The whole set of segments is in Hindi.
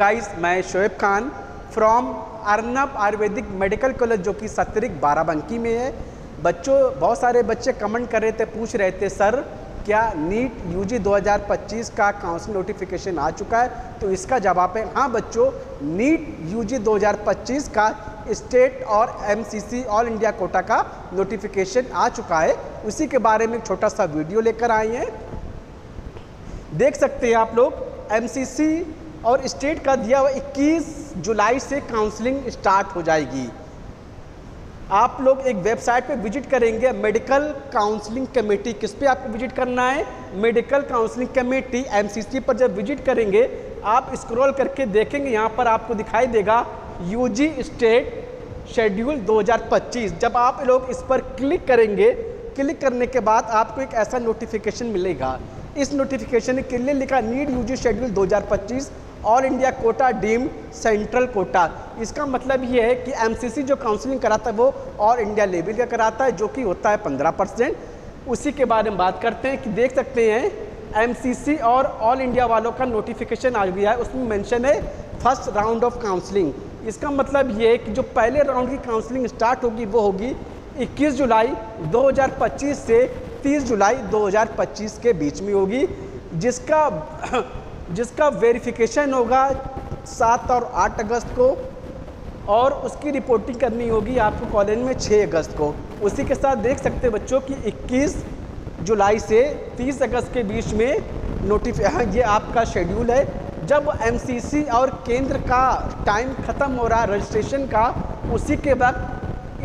गाइस, मैं Shoaib Khan from Arnab Ayurvedic medical college जो कि सतरिक बाराबंकी में है। बच्चों, बहुत सारे बच्चे कमेंट कर रहे थे, पूछ रहे थे सर क्या नीट यूजी 2025 का काउंसलिंग नोटिफिकेशन आ चुका है? तो इसका जवाब है हाँ बच्चों, नीट यूजी 2025 का स्टेट और एमसीसी ऑल इंडिया कोटा का नोटिफिकेशन आ चुका है। उसी के बारे में एक छोटा सा वीडियो लेकर आए हैं। देख सकते हैं आप लोग, एमसीसी और स्टेट का दिया हुआ 21 जुलाई से काउंसलिंग स्टार्ट हो जाएगी। आप लोग एक वेबसाइट पे विजिट करेंगे, मेडिकल काउंसलिंग कमेटी। किस पे आपको विजिट करना है? मेडिकल काउंसलिंग कमेटी एमसीसी पर जब विजिट करेंगे, आप स्क्रॉल करके देखेंगे, यहाँ पर आपको दिखाई देगा यूजी स्टेट शेड्यूल 2025। जब आप लोग इस पर क्लिक करेंगे, क्लिक करने के बाद आपको एक ऐसा नोटिफिकेशन मिलेगा। इस नोटिफिकेशन में क्लियर लिखा NEET UG schedule 2025 all India quota deemed central quota. इसका मतलब ये है कि एमसीसी जो काउंसलिंग कराता है वो ऑल इंडिया लेवल का कराता है, जो कि होता है 15%। उसी के बारे में बात करते हैं कि देख सकते हैं एमसीसी और ऑल इंडिया वालों का नोटिफिकेशन आ गया है। उसमें मेंशन है फर्स्ट राउंड ऑफ काउंसलिंग। इसका मतलब ये है कि जो पहले राउंड की काउंसलिंग स्टार्ट होगी वो होगी 21 जुलाई 2025 से 30 जुलाई 2025 के बीच में होगी, जिसका वेरिफिकेशन होगा 7 और 8 अगस्त को, और उसकी रिपोर्टिंग करनी होगी आपको कॉलेज में 6 अगस्त को। उसी के साथ देख सकते हैं बच्चों कि 21 जुलाई से 30 अगस्त के बीच में ये आपका शेड्यूल है। जब एमसीसी और केंद्र का टाइम ख़त्म हो रहा है रजिस्ट्रेशन का, उसी के वक्त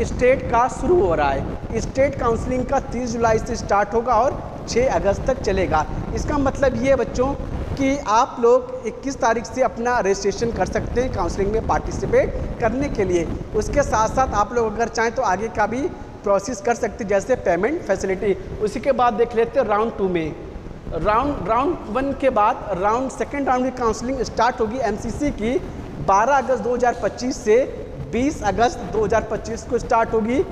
स्टेट का शुरू हो रहा है। स्टेट काउंसलिंग का 30 जुलाई से स्टार्ट होगा और 6 अगस्त तक चलेगा। इसका मतलब ये है बच्चों कि आप लोग 21 तारीख से अपना रजिस्ट्रेशन कर सकते हैं काउंसलिंग में पार्टिसिपेट करने के लिए। उसके साथ साथ आप लोग अगर चाहें तो आगे का भी प्रोसेस कर सकते हैं, जैसे पेमेंट फैसिलिटी। उसी के बाद देख लेते हैं राउंड 2 में। राउंड 1 के बाद सेकेंड राउंड की काउंसलिंग स्टार्ट होगी एमसीसी की 12 अगस्त 2025 से 20 अगस्त 2025 को स्टार्ट होगी,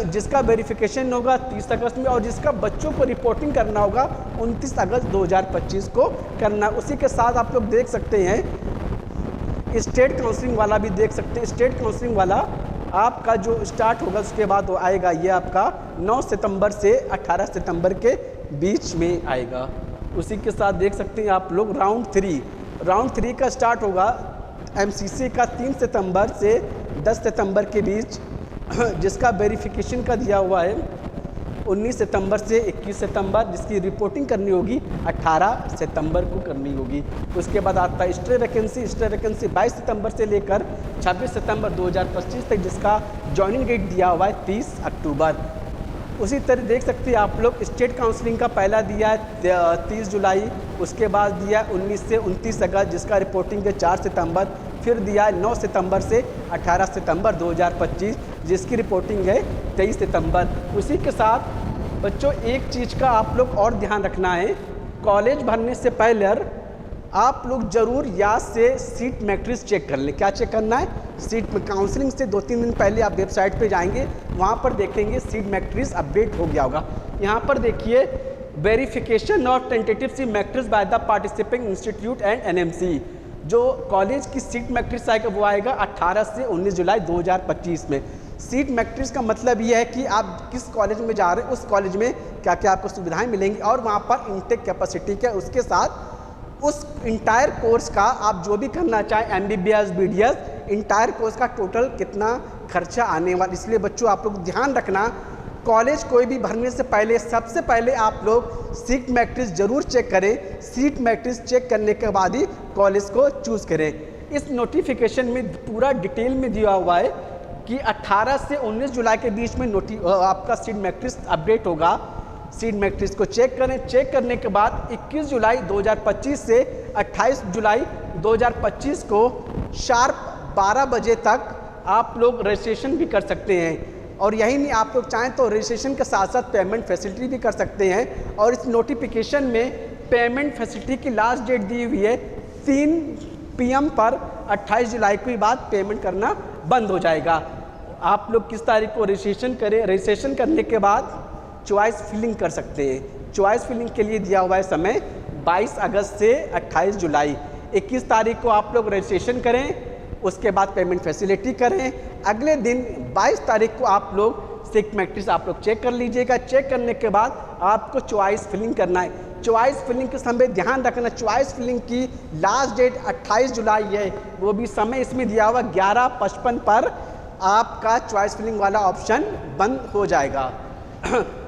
जिसका वेरिफिकेशन होगा 30 अगस्त में, और जिसका बच्चों को रिपोर्टिंग करना होगा 29 अगस्त 2025 को करना। उसी के साथ आप लोग देख सकते हैं स्टेट काउंसलिंग वाला भी देख सकते हैं। स्टेट काउंसलिंग वाला आपका जो स्टार्ट होगा उसके बाद आएगा, ये आपका 9 सितंबर से 18 सितंबर के बीच में आएगा। उसी के साथ देख सकते हैं आप लोग राउंड 3 का स्टार्ट होगा एमसीसी का 3 सितंबर से 10 सितंबर के बीच, जिसका वेरिफिकेशन का दिया हुआ है 19 सितंबर से 21 सितंबर, जिसकी रिपोर्टिंग करनी होगी 18 सितंबर को करनी होगी। उसके बाद आता है स्टे वैकेंसी 22 सितंबर से लेकर 26 सितंबर 2025 तक, जिसका जॉइनिंग डेट दिया हुआ है 30 अक्टूबर। उसी तरह देख सकते हैं आप लोग स्टेट काउंसलिंग का पहला दिया है 30 जुलाई, उसके बाद दिया 19 से 29 अगस्त, जिसका रिपोर्टिंग है 4 सितंबर, फिर दिया है 9 सितंबर से 18 सितंबर 2025, जिसकी रिपोर्टिंग है 23 सितंबर। उसी के साथ बच्चों एक चीज़ का आप लोग और ध्यान रखना है, कॉलेज भरने से पहले आप लोग ज़रूर याद से सीट मैट्रिक्स चेक कर लें। क्या चेक करना है? सीट में काउंसलिंग से 2-3 दिन पहले आप वेबसाइट पे जाएंगे, वहाँ पर देखेंगे सीट मैट्रिक्स अपडेट हो गया होगा। यहाँ पर देखिए verification of tentative seat matrix by the participating institute and NMC. जो कॉलेज की सीट मैट्रिक्स आएगा वो आएगा 18 से 19 जुलाई 2025 में। सीट मैट्रिक्स का मतलब ये है कि आप किस कॉलेज में जा रहे हैं, उस कॉलेज में क्या क्या आपको सुविधाएं मिलेंगी, और वहाँ पर इनटेक कैपेसिटी क्या, उसके साथ उस इंटायर कोर्स का आप जो भी करना चाहें एमबीबीएस बीडीएस, इंटायर कोर्स का टोटल कितना खर्चा आने वाला। इसलिए बच्चों आप लोग ध्यान रखना, कॉलेज कोई भी भरने से पहले सबसे पहले आप लोग सीट मैट्रिक्स जरूर चेक करें। सीट मैट्रिक्स चेक करने के बाद ही कॉलेज को चूज़ करें। इस नोटिफिकेशन में पूरा डिटेल में दिया हुआ है कि 18 से 19 जुलाई के बीच में आपका सीट मैट्रिक्स अपडेट होगा। सीट मैट्रिक्स को चेक करें। चेक करने के बाद 21 जुलाई 2025 से 28 जुलाई 2025 को शार्प 12 बजे तक आप लोग रजिस्ट्रेशन भी कर सकते हैं। और यही नहीं, आप लोग चाहें तो रजिस्ट्रेशन के साथ साथ पेमेंट फैसिलिटी भी कर सकते हैं। और इस नोटिफिकेशन में पेमेंट फैसिलिटी की लास्ट डेट दी हुई है 3 PM पर 28 जुलाई के बाद पेमेंट करना बंद हो जाएगा। आप लोग किस तारीख को रजिस्ट्रेशन करें? रजिस्ट्रेशन करने के बाद चॉइस फिलिंग कर सकते हैं। चॉइस फिलिंग के लिए दिया हुआ है समय 22 अगस्त से 28 जुलाई। 21 तारीख को आप लोग रजिस्ट्रेशन करें, उसके बाद पेमेंट फैसिलिटी करें। अगले दिन 22 तारीख को आप लोग सीट मैट्रिक्स आप लोग चेक कर लीजिएगा। चेक करने के बाद आपको चॉइस फिलिंग करना है। चॉइस फिलिंग के समय ध्यान रखना, चॉइस फिलिंग की लास्ट डेट 28 जुलाई है, वो भी समय इसमें दिया हुआ 11:55 पर आपका चॉइस फिलिंग वाला ऑप्शन बंद हो जाएगा।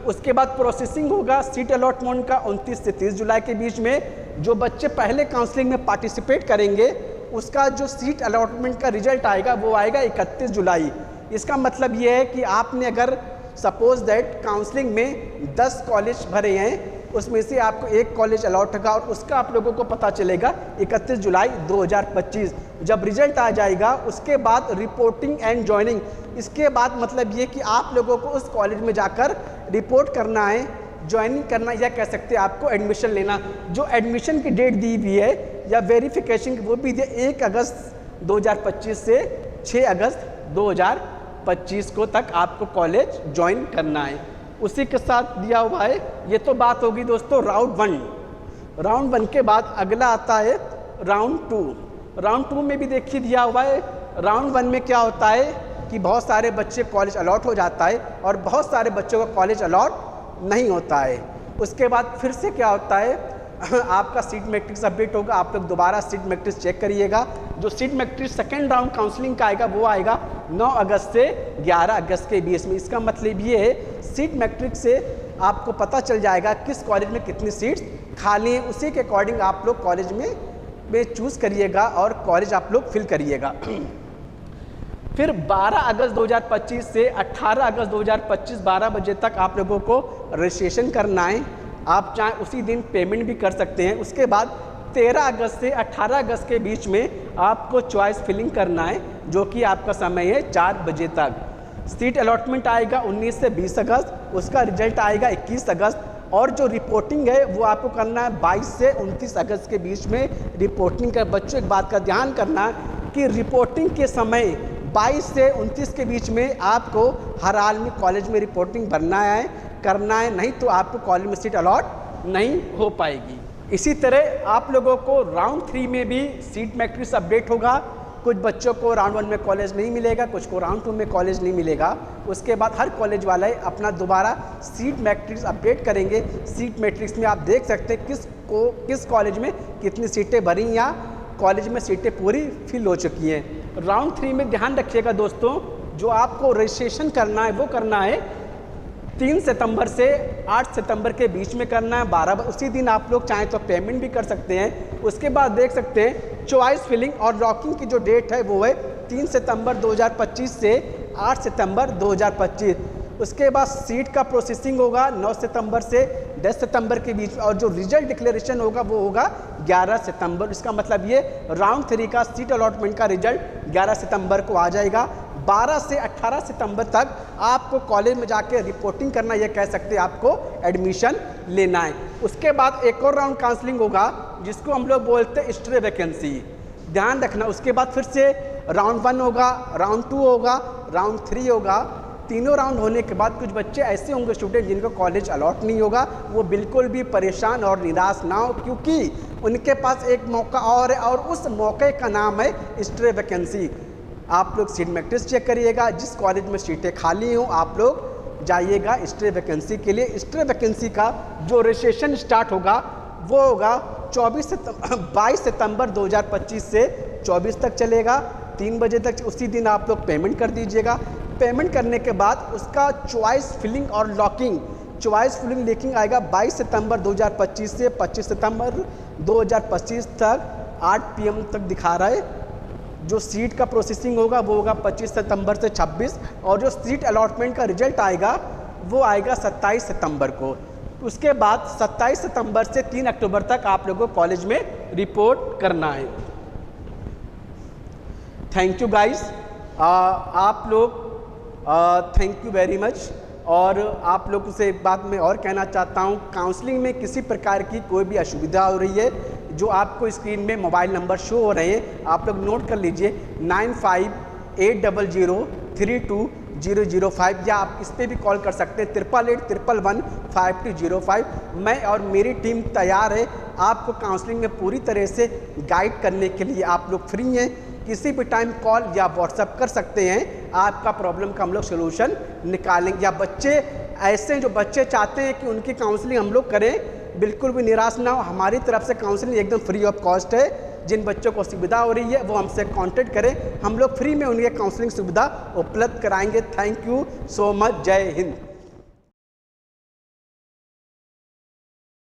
उसके बाद प्रोसेसिंग होगा सीट अलॉटमेंट का 29 से 30 जुलाई के बीच में। जो बच्चे पहले काउंसलिंग में पार्टिसिपेट करेंगे उसका जो सीट अलॉटमेंट का रिजल्ट आएगा वो आएगा 31 जुलाई। इसका मतलब ये है कि आपने अगर सपोज दैट काउंसलिंग में 10 कॉलेज भरे हैं, उसमें से आपको एक कॉलेज अलॉट होगा और उसका आप लोगों को पता चलेगा 31 जुलाई 2025। जब रिजल्ट आ जाएगा उसके बाद रिपोर्टिंग एंड ज्वाइनिंग, इसके बाद मतलब ये कि आप लोगों को उस कॉलेज में जाकर रिपोर्ट करना है, ज्वाइनिंग करना, या कह सकते हैं आपको एडमिशन लेना। जो एडमिशन की डेट दी हुई है या वेरिफिकेशन की वो भी दी 1 अगस्त 2025 से 6 अगस्त 2025 को तक आपको कॉलेज ज्वाइन करना है। उसी के साथ दिया हुआ है। ये तो बात होगी दोस्तों राउंड 1। राउंड 1 के बाद अगला आता है राउंड 2। राउंड 2 में भी देखिए दिया हुआ है। राउंड 1 में क्या होता है कि बहुत सारे बच्चे कॉलेज अलॉट हो जाता है और बहुत सारे बच्चों का कॉलेज अलॉट नहीं होता है। उसके बाद फिर से क्या होता है आपका सीट मैट्रिक्स अपडेट होगा, आप लोग दोबारा सीट मैट्रिक्स चेक करिएगा। जो seat matrix second round counselling का आएगा वो आएगा 9 अगस्त से 11 अगस्त के बीच में। इसका मतलब ये है सीट मैट्रिक्स से आपको पता चल जाएगा किस कॉलेज में कितनी सीट्स खाली हैं, उसी के अकॉर्डिंग आप लोग कॉलेज में चूज़ करिएगा और कॉलेज आप लोग फिल करिएगा। फिर 12 अगस्त 2025 से 18 अगस्त 2025 12 बजे तक आप लोगों को रजिस्ट्रेशन करना है। आप चाहे उसी दिन पेमेंट भी कर सकते हैं। उसके बाद 13 अगस्त से 18 अगस्त के बीच में आपको चॉइस फिलिंग करना है, जो कि आपका समय है 4 बजे तक। सीट अलॉटमेंट आएगा 19 से 20 अगस्त, उसका रिजल्ट आएगा 21 अगस्त। और जो रिपोर्टिंग है वो आपको करना है 22 से 29 अगस्त के बीच में रिपोर्टिंग का। बच्चों एक बात का ध्यान करना कि रिपोर्टिंग के समय 22 से 29 के बीच में आपको हर हाल में कॉलेज में रिपोर्टिंग भरना है, करना है, नहीं तो आपको कॉलेज में सीट अलॉट नहीं हो पाएगी। इसी तरह आप लोगों को राउंड 3 में भी सीट मैट्रिक्स अपडेट होगा। कुछ बच्चों को राउंड 1 में कॉलेज नहीं मिलेगा, कुछ को राउंड 2 में कॉलेज नहीं मिलेगा। उसके बाद हर कॉलेज वाले अपना दोबारा सीट मैट्रिक्स अपडेट करेंगे। सीट मैट्रिक्स में आप देख सकते हैं किस कॉलेज में कितनी सीटें भरी या कॉलेज में सीटें पूरी फिल हो चुकी हैं। राउंड 3 में ध्यान रखिएगा दोस्तों, जो आपको रजिस्ट्रेशन करना है वो करना है 3 सितंबर से 8 सितंबर के बीच में करना है 12। उसी दिन आप लोग चाहें तो पेमेंट भी कर सकते हैं। उसके बाद देख सकते हैं चॉइस फिलिंग और लॉकिंग की जो डेट है वो है 3 सितंबर 2025 से 8 सितंबर 2025। उसके बाद सीट का प्रोसेसिंग होगा 9 सितंबर से 10 सितंबर के बीच में, और जो रिजल्ट डिक्लेरेशन होगा वो होगा 11 सितंबर। इसका मतलब ये राउंड 3 का सीट अलॉटमेंट का रिजल्ट 11 सितंबर को आ जाएगा। 12 से 18 सितंबर तक आपको कॉलेज में जाके रिपोर्टिंग करना, ये कह सकते हैं आपको एडमिशन लेना है। उसके बाद एक और राउंड काउंसलिंग होगा जिसको हम लोग बोलते हैं स्ट्रे वैकेंसी, ध्यान रखना। उसके बाद फिर से राउंड 1 होगा, राउंड 2 होगा, राउंड 3 होगा। तीनों राउंड होने के बाद कुछ बच्चे ऐसे होंगे स्टूडेंट जिनको कॉलेज अलॉट नहीं होगा, वो बिल्कुल भी परेशान और निराश ना हो, क्योंकि उनके पास एक मौका और है और उस मौके का नाम है स्ट्रे वैकेंसी। आप लोग सीट मैट्रिक्स चेक करिएगा, जिस कॉलेज में सीटें खाली हों आप लोग जाइएगा स्ट्रे वैकेंसी के लिए। स्ट्रे वैकेंसी का जो रजिस्ट्रेशन स्टार्ट होगा वो होगा 22 सितंबर 2025 से 24 तक चलेगा, 3 बजे तक। उसी दिन आप लोग पेमेंट कर दीजिएगा। पेमेंट करने के बाद उसका चॉइस फिलिंग और लॉकिंग, चॉइस फिलिंग लेकिन आएगा 22 सितंबर 2025 से 25 सितंबर 2025 तक 8 PM तक दिखा रहा है। जो सीट का प्रोसेसिंग होगा वो होगा 25 सितंबर से 26, और जो सीट अलॉटमेंट का रिजल्ट आएगा वो आएगा 27 सितंबर को। उसके बाद 27 सितंबर से 3 अक्टूबर तक आप लोगों को कॉलेज में रिपोर्ट करना है। थैंक यू गाइस, आप लोग थैंक यू वेरी मच। और आप लोगों से एक बात मैं और कहना चाहता हूँ, काउंसलिंग में किसी प्रकार की कोई भी असुविधा हो रही है, जो आपको स्क्रीन में मोबाइल नंबर शो हो रहे हैं आप लोग नोट कर लीजिए 9580032005, या आप इस पर भी कॉल कर सकते हैं 8881115205। मैं और मेरी टीम तैयार है आपको काउंसलिंग में पूरी तरह से गाइड करने के लिए आप लोग फ्री हैं। किसी भी टाइम कॉल या व्हाट्सएप कर सकते हैं, आपका प्रॉब्लम का हम लोग सोल्यूशन निकालेंगे। या बच्चे ऐसे जो बच्चे चाहते हैं कि उनकी काउंसलिंग हम लोग करें, बिल्कुल भी निराश ना हो, हमारी तरफ से काउंसलिंग एकदम फ्री ऑफ कॉस्ट है। जिन बच्चों को सुविधा हो रही है वो हमसे कांटेक्ट करें, हम लोग फ्री में उनके काउंसलिंग सुविधा उपलब्ध कराएंगे। Thank you so much. जय हिंद।